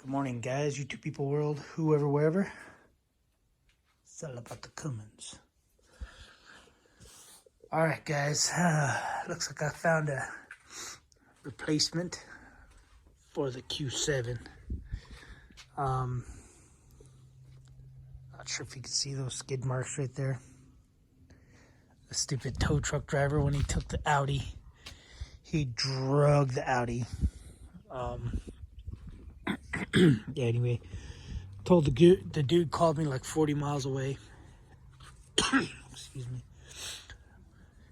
Good morning, guys, YouTube people world, whoever, wherever. It's all about the Cummins. All right, guys. Looks like I found a replacement for the Q7. Not sure if you can see those skid marks right there. The stupid tow truck driver, when he took the Audi, he drugged the Audi. Yeah, anyway, told the dude called me like 40 miles away. Excuse me.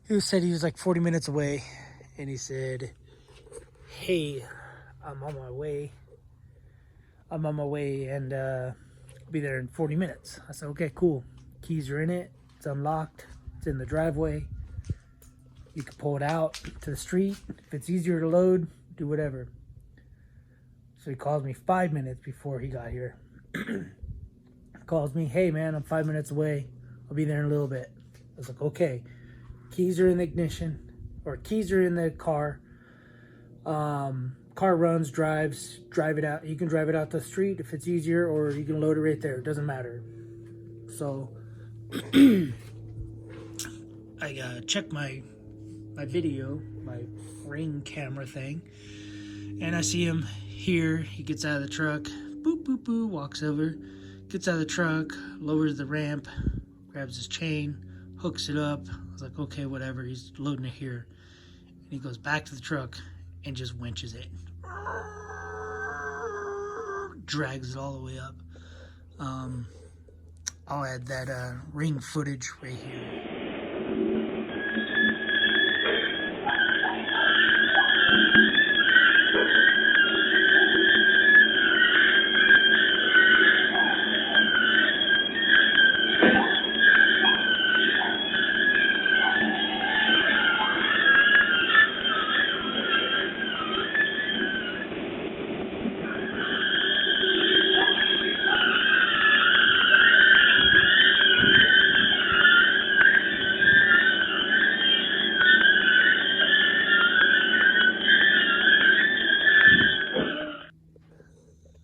He said he was like 40 minutes away, and he said, hey, I'm on my way, and I'll be there in 40 minutes. I said, okay, cool. Keys are in it. It's unlocked. It's in the driveway. You can pull it out to the street. If it's easier to load, do whatever. So he calls me 5 minutes before he got here. Calls me, hey man, I'm 5 minutes away. I'll be there in a little bit. I was like, okay. Keys are in the ignition, or keys are in the car. Car runs, drives, drive it out. You can drive it out the street if it's easier, or you can load it right there. It doesn't matter. So I checked my video, my ring camera thing, and I see him here. He gets out of the truck, boop, boop, boop, walks over, gets out of the truck, lowers the ramp, grabs his chain, hooks it up. I was like, okay, whatever. He's loading it here. And he goes back to the truck and just winches it. Drags it all the way up. I'll add that ring footage right here.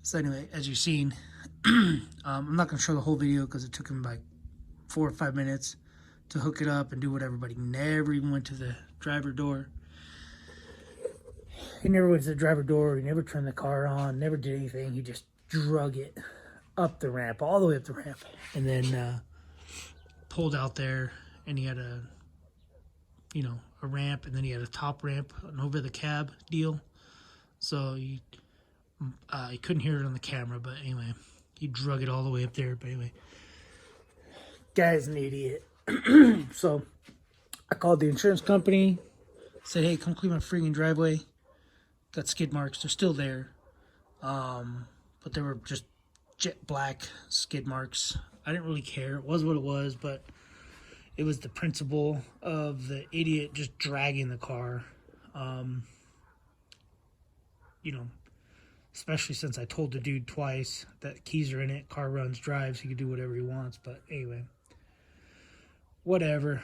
So anyway, as you've seen, I'm not going to show the whole video because it took him like 4 or 5 minutes to hook it up and do whatever, but he never even went to the driver door. He never went to the driver door. He never turned the car on, never did anything. He just drug it up the ramp, all the way up the ramp, and then pulled out there, and he had a ramp, and then he had a top ramp, an over the cab deal. So you couldn't hear it on the camera, but anyway, he drug it all the way up there. But anyway, guy's an idiot. So I called the insurance company, said, hey, come clean my freaking driveway. Got skid marks. They're still there. But they were just jet black skid marks. I didn't really care. It was what it was, but it was the principle of the idiot just dragging the car. Especially since I told the dude twice that keys are in it, car runs, drives, he can do whatever he wants. But anyway, whatever.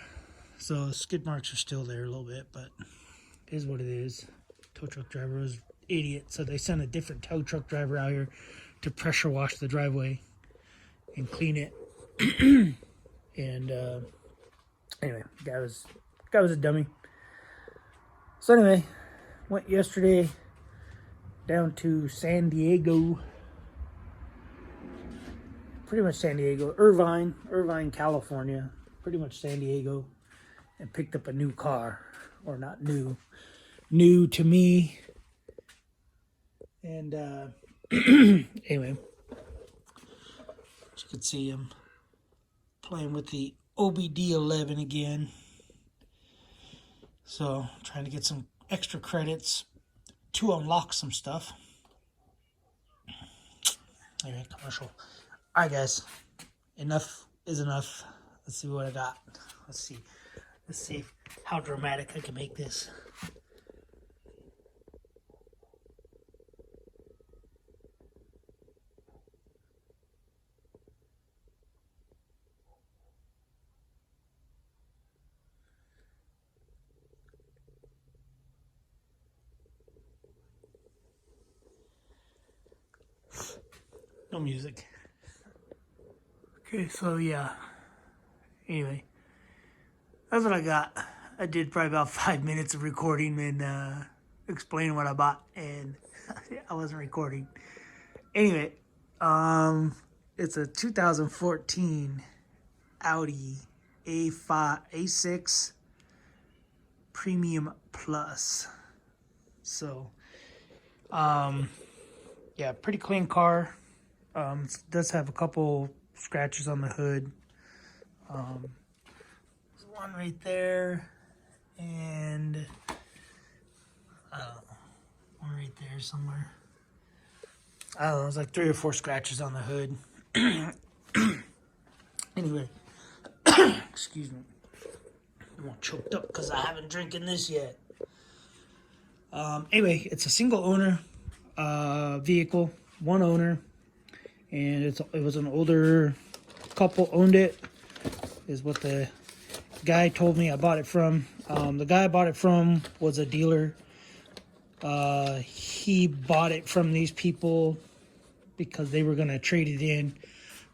So skid marks are still there a little bit, but it is what it is. Tow truck driver was an idiot, so they sent a different tow truck driver out here to pressure wash the driveway and clean it. And anyway, guy was a dummy. So anyway, went yesterday down to San Diego, pretty much San Diego, Irvine, California, pretty much San Diego, and picked up a new car, or not new to me. And anyway, as you can see, I'm playing with the OBD11 again, so trying to get some extra credits to unlock some stuff. Anyway, commercial. Alright, guys. Enough is enough. Let's see what I got. Let's see how dramatic I can make this. No music. Okay, so yeah. Anyway, that's what I got. I did probably about 5 minutes of recording and explaining what I bought, and I wasn't recording. Anyway, it's a 2014 Audi A6 Premium Plus. So, yeah, pretty clean car. It does have a couple scratches on the hood. There's one right there, and one right there somewhere. I don't know, there's like 3 or 4 scratches on the hood. Anyway, excuse me. I'm all choked up because I haven't drinking this yet. Anyway, it's a single owner vehicle, one owner, and it was an older couple owned it, is what the guy told me I bought it from. The guy I bought it from was a dealer. He bought it from these people because they were going to trade it in.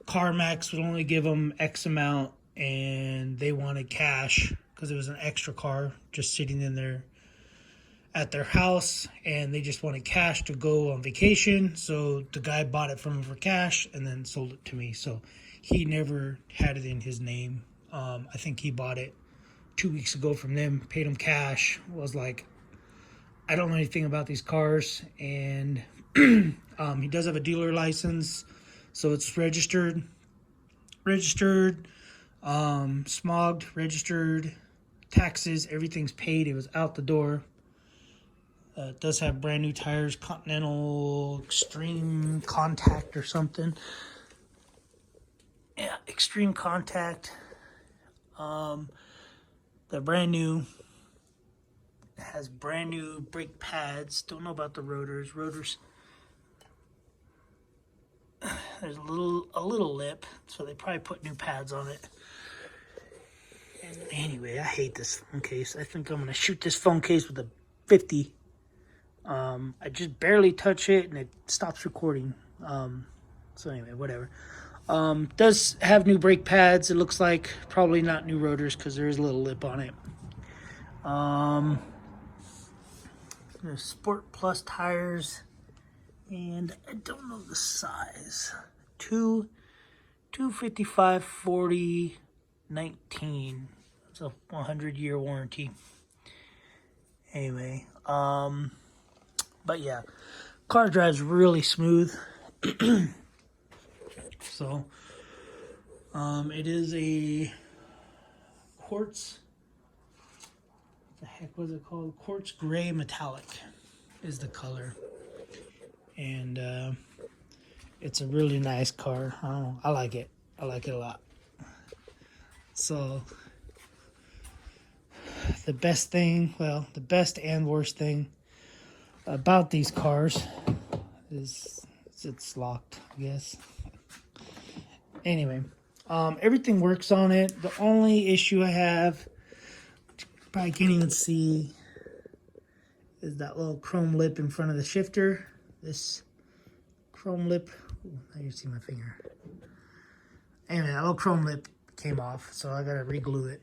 CarMax would only give them X amount, and they wanted cash because it was an extra car just sitting in there at their house, and they just wanted cash to go on vacation. So the guy bought it from him for cash and then sold it to me. So he never had it in his name. I think he bought it 2 weeks ago from them, paid him cash, was like, I don't know anything about these cars, and he does have a dealer license, so it's registered, smogged, registered, taxes, everything's paid. It was out the door. It does have brand new tires, Continental Extreme Contact or something. Yeah, Extreme Contact. They're brand new. It has brand new brake pads. Don't know about the rotors. There's a little lip, so they probably put new pads on it. And anyway, I hate this phone case. I think I'm gonna shoot this phone case with a 50. I just barely touch it and it stops recording. So anyway, whatever. Does have new brake pads. It looks like probably not new rotors because there is a little lip on it. There's Sport Plus tires, and I don't know the size. 255 40 19. It's a 100-year warranty. Anyway, but yeah, car drives really smooth. So, it is a quartz. What the heck was it called? Quartz gray metallic is the color, and it's a really nice car. I don't know, I like it. I like it a lot. So, the best thing, well, the best and worst thing about these cars is it's locked, I guess. Anyway, everything works on it. The only issue I have, which you probably can't even see, is that little chrome lip in front of the shifter. This chrome lip, ooh, now you see my finger. Anyway, that little chrome lip came off, so I gotta re-glue it.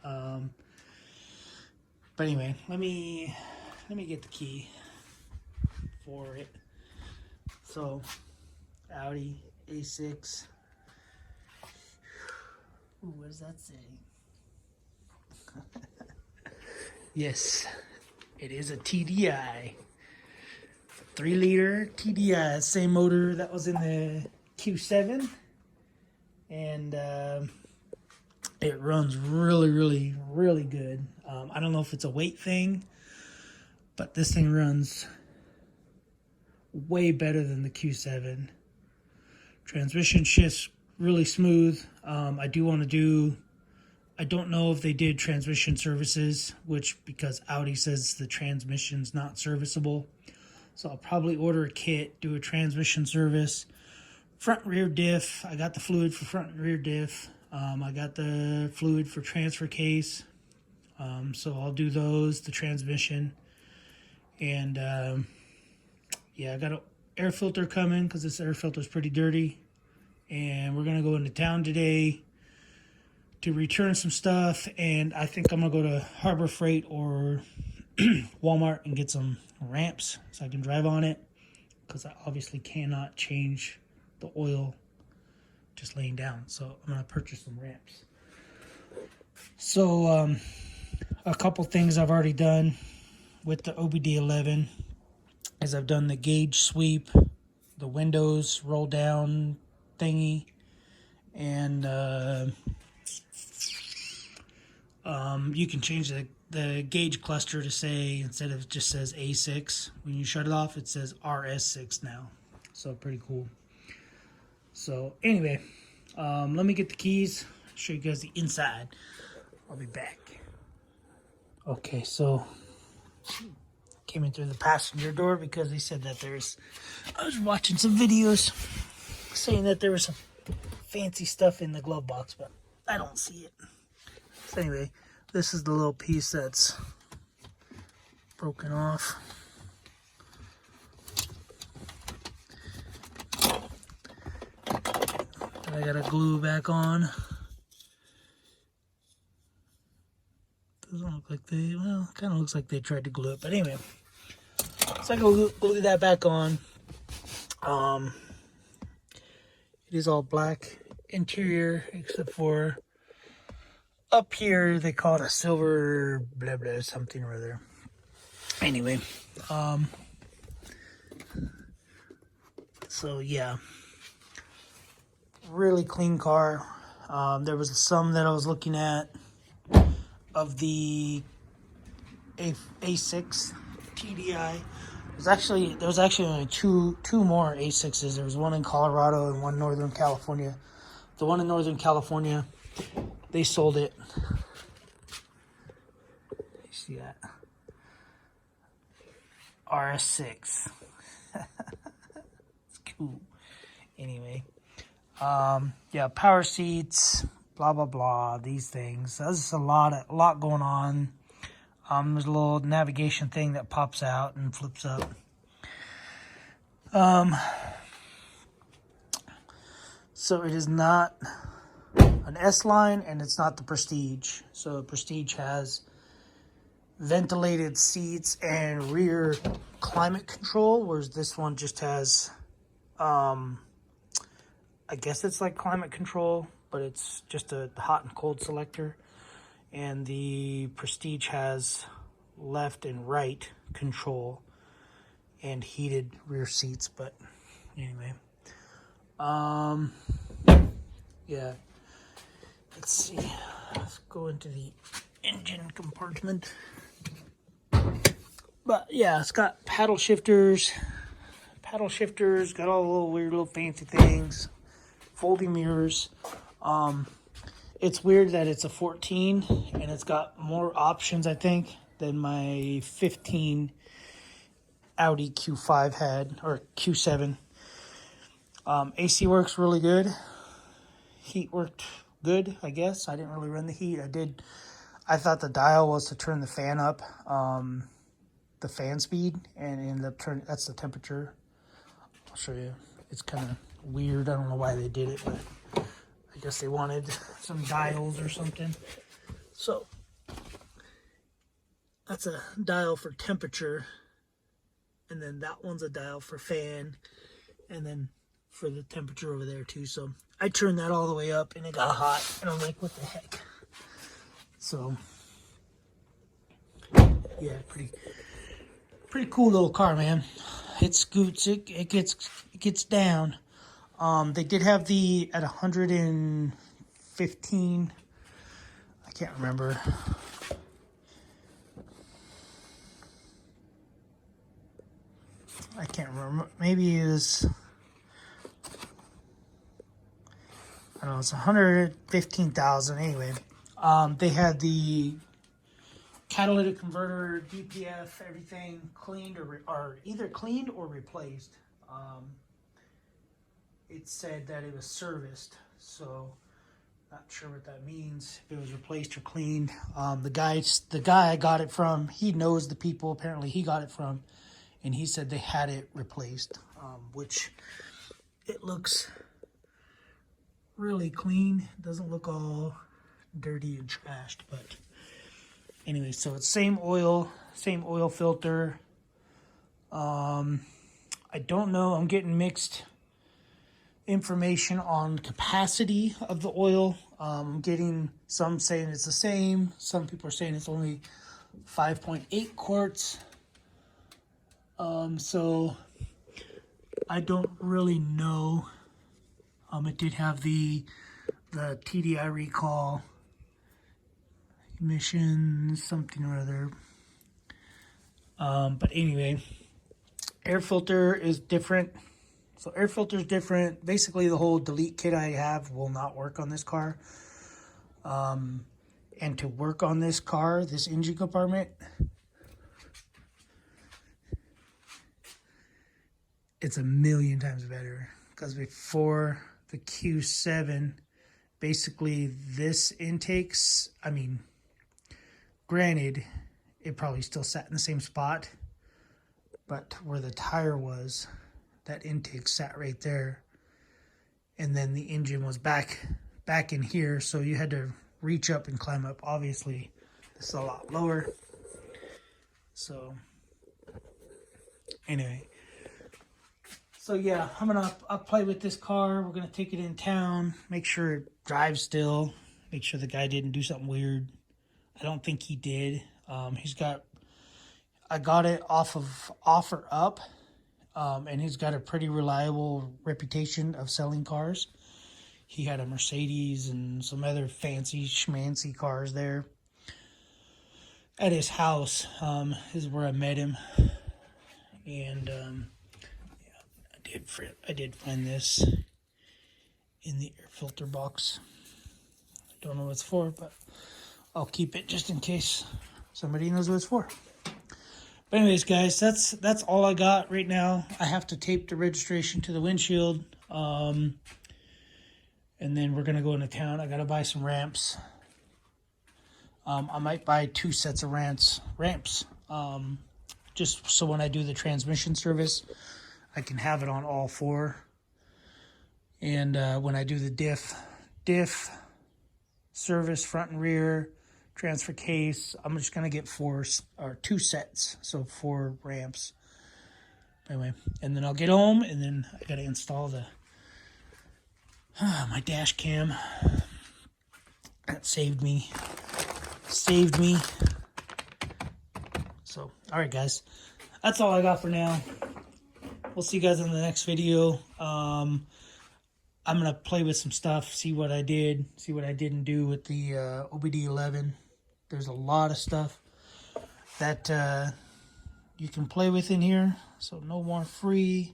But anyway, let me get the key for it. So, Audi A6. Ooh, what does that say? Yes, it is a TDI. 3-liter TDI, same motor that was in the Q7. And it runs really, really, really good. I don't know if it's a weight thing, but this thing runs way better than the Q7. Transmission shifts really smooth. I don't know if they did transmission services, because Audi says the transmission's not serviceable. So I'll probably order a kit, do a transmission service. Front rear diff, I got the fluid for front and rear diff. I got the fluid for transfer case. So I'll do those, the transmission. And yeah, I gotta air filter coming because this air filter is pretty dirty. And we're going to go into town today to return some stuff. And I think I'm going to go to Harbor Freight or Walmart and get some ramps so I can drive on it. Because I obviously cannot change the oil just laying down. So I'm going to purchase some ramps. So a couple things I've already done with the OBD11 is I've done the gauge sweep, the windows roll down thingy, and you can change the gauge cluster to say, instead of just says A6, when you shut it off, it says RS6 now. So pretty cool. So anyway, let me get the keys, show you guys the inside. I'll be back. Okay, so came in through the passenger door because they said that I was watching some videos saying that there was some fancy stuff in the glove box, but I don't see it. So anyway, this is the little piece that's broken off. That I gotta glue back on. Doesn't look like well, kind of looks like they tried to glue it, but anyway. So I can glue that back on. It is all black interior, except for up here, they call it a silver blah blah something or other. Anyway, so yeah, really clean car. There was some that I was looking at of the A6 TDI. There was actually only two more A6s. There was one in Colorado and one in Northern California. The one in Northern California, they sold it. You see that? RS6. It's cool. Anyway, yeah, power seats, blah blah blah. These things. There's a lot going on. There's a little navigation thing that pops out and flips up. So it is not an S-Line, and it's not the Prestige. So Prestige has ventilated seats and rear climate control, whereas this one just has, I guess it's like climate control, but it's just a hot and cold selector. And the Prestige has left and right control and heated rear seats. But anyway, yeah, let's see, let's go into the engine compartment. But yeah, it's got paddle shifters, got all the little weird little fancy things, folding mirrors. It's weird that it's a 14 and it's got more options, I think, than my 15 Audi Q5 had, or Q7. AC works really good. Heat worked good, I guess. I didn't really run the heat. I thought the dial was to turn the fan up, the fan speed, and it ended up turning, that's the temperature. I'll show you. It's kind of weird. I don't know why they did it, but I guess they wanted some dials or something. So that's a dial for temperature, and then that one's a dial for fan, and then for the temperature over there too. So I turned that all the way up and it got hot, and I'm like, what the heck? So yeah, pretty cool little car, man. It scoots, it gets down. They did have the at 115. I can't remember. Maybe it was, I don't know, it's 115,000 anyway. They had the catalytic converter, DPF, everything cleaned or either cleaned or replaced. It said that it was serviced, so not sure what that means, if it was replaced or cleaned. The guy I got it from, he knows the people apparently he got it from, and he said they had it replaced. which it looks really clean. It doesn't look all dirty and trashed, but anyway, so it's same oil filter. I don't know, I'm getting mixed information on capacity of the oil. I'm getting some saying it's the same, some people are saying it's only 5.8 quarts. So I don't really know. It did have the TDI recall, emissions, something or other. But anyway, air filter is different. So air filter is different. Basically, the whole delete kit I have will not work on this car. And to work on this car, this engine compartment, it's a million times better. Because before the Q7, basically this intakes, I mean, granted, it probably still sat in the same spot, but where the tire was, that intake sat right there. And then the engine was back in here, so you had to reach up and climb up. Obviously, this is a lot lower. So, anyway. So yeah, I'll play with this car. We're gonna take it in town, make sure it drives still, make sure the guy didn't do something weird. I don't think he did. I got it off of OfferUp, and he's got a pretty reliable reputation of selling cars. He had a Mercedes and some other fancy schmancy cars there at his house. Is where I met him, and I did find this in the air filter box. I don't know what it's for, but I'll keep it just in case somebody knows what it's for. But anyways, guys, that's all I got right now. I have to tape the registration to the windshield. And then we're going to go into town. I got to buy some ramps. I might buy 2 sets of ramps. Just so when I do the transmission service, I can have it on all 4. And when I do the diff service, front and rear, transfer case, I'm just going to get 2 sets. So 4 ramps. Anyway, and then I'll get home, and then I got to install my dash cam. That saved me. So, all right, guys. That's all I got for now. We'll see you guys in the next video. I'm going to play with some stuff, see what I did, see what I didn't do with the OBD11. There's a lot of stuff that you can play with in here. So, no more free.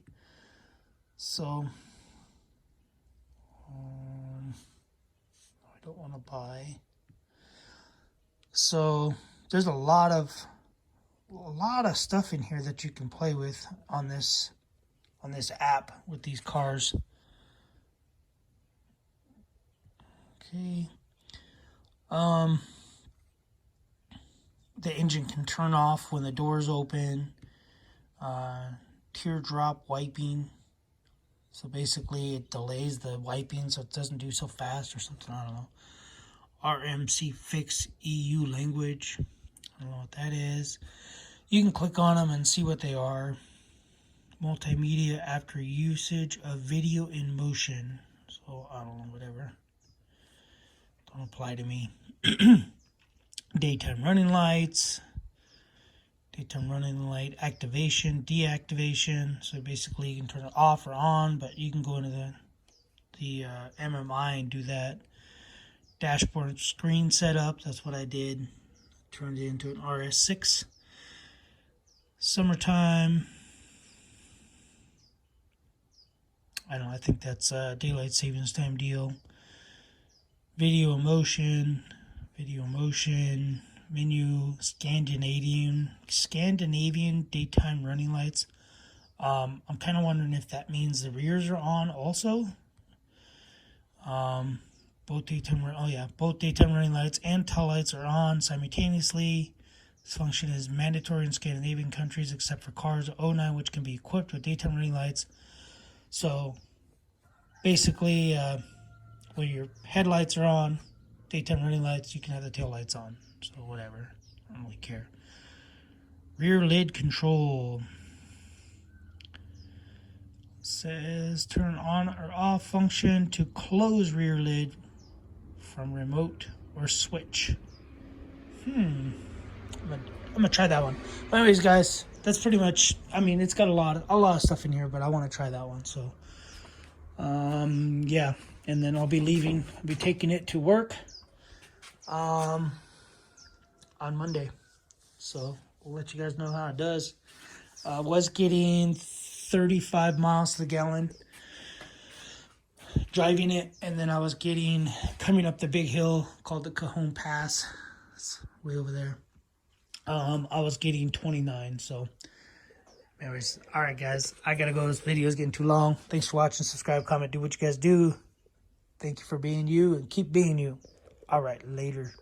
So, I don't want to buy. So, there's a lot of stuff in here that you can play with on this app with these cars. Okay. The engine can turn off when the doors open. Teardrop wiping. So basically it delays the wiping so it doesn't do so fast or something. I don't know. RMC fix EU language. I don't know what that is. You can click on them and see what they are. Multimedia after usage of video in motion. So, I don't know, whatever. Don't apply to me. Daytime running lights. Daytime running light activation, deactivation. So, basically, you can turn it off or on, but you can go into the MMI and do that. Dashboard screen setup. That's what I did. Turned it into an RS6. Summertime. I don't know, I think that's a daylight savings time deal. Video motion, menu, Scandinavian daytime running lights. I'm kind of wondering if that means the rears are on also. Both daytime running lights and tail lights are on simultaneously. This function is mandatory in Scandinavian countries except for cars 09, which can be equipped with daytime running lights. So basically, when your headlights are on, daytime running lights, you can have the tail lights on. So whatever, I don't really care. Rear lid control. Says turn on or off function to close rear lid from remote or switch. I'm gonna try that one. But anyways, guys, that's pretty much. I mean, it's got a lot of stuff in here, but I want to try that one. So, yeah, and then I'll be leaving. I'll be taking it to work, on Monday. So we'll let you guys know how it does. Was getting 35 miles to the gallon driving it, and then I was coming up the big hill called the Cajon Pass. It's way over there. I was getting 29. So anyways, all right, guys, I gotta go. This video is getting too long. Thanks for watching. Subscribe, comment, do what you guys do. Thank you for being you, and keep being you. All right, later.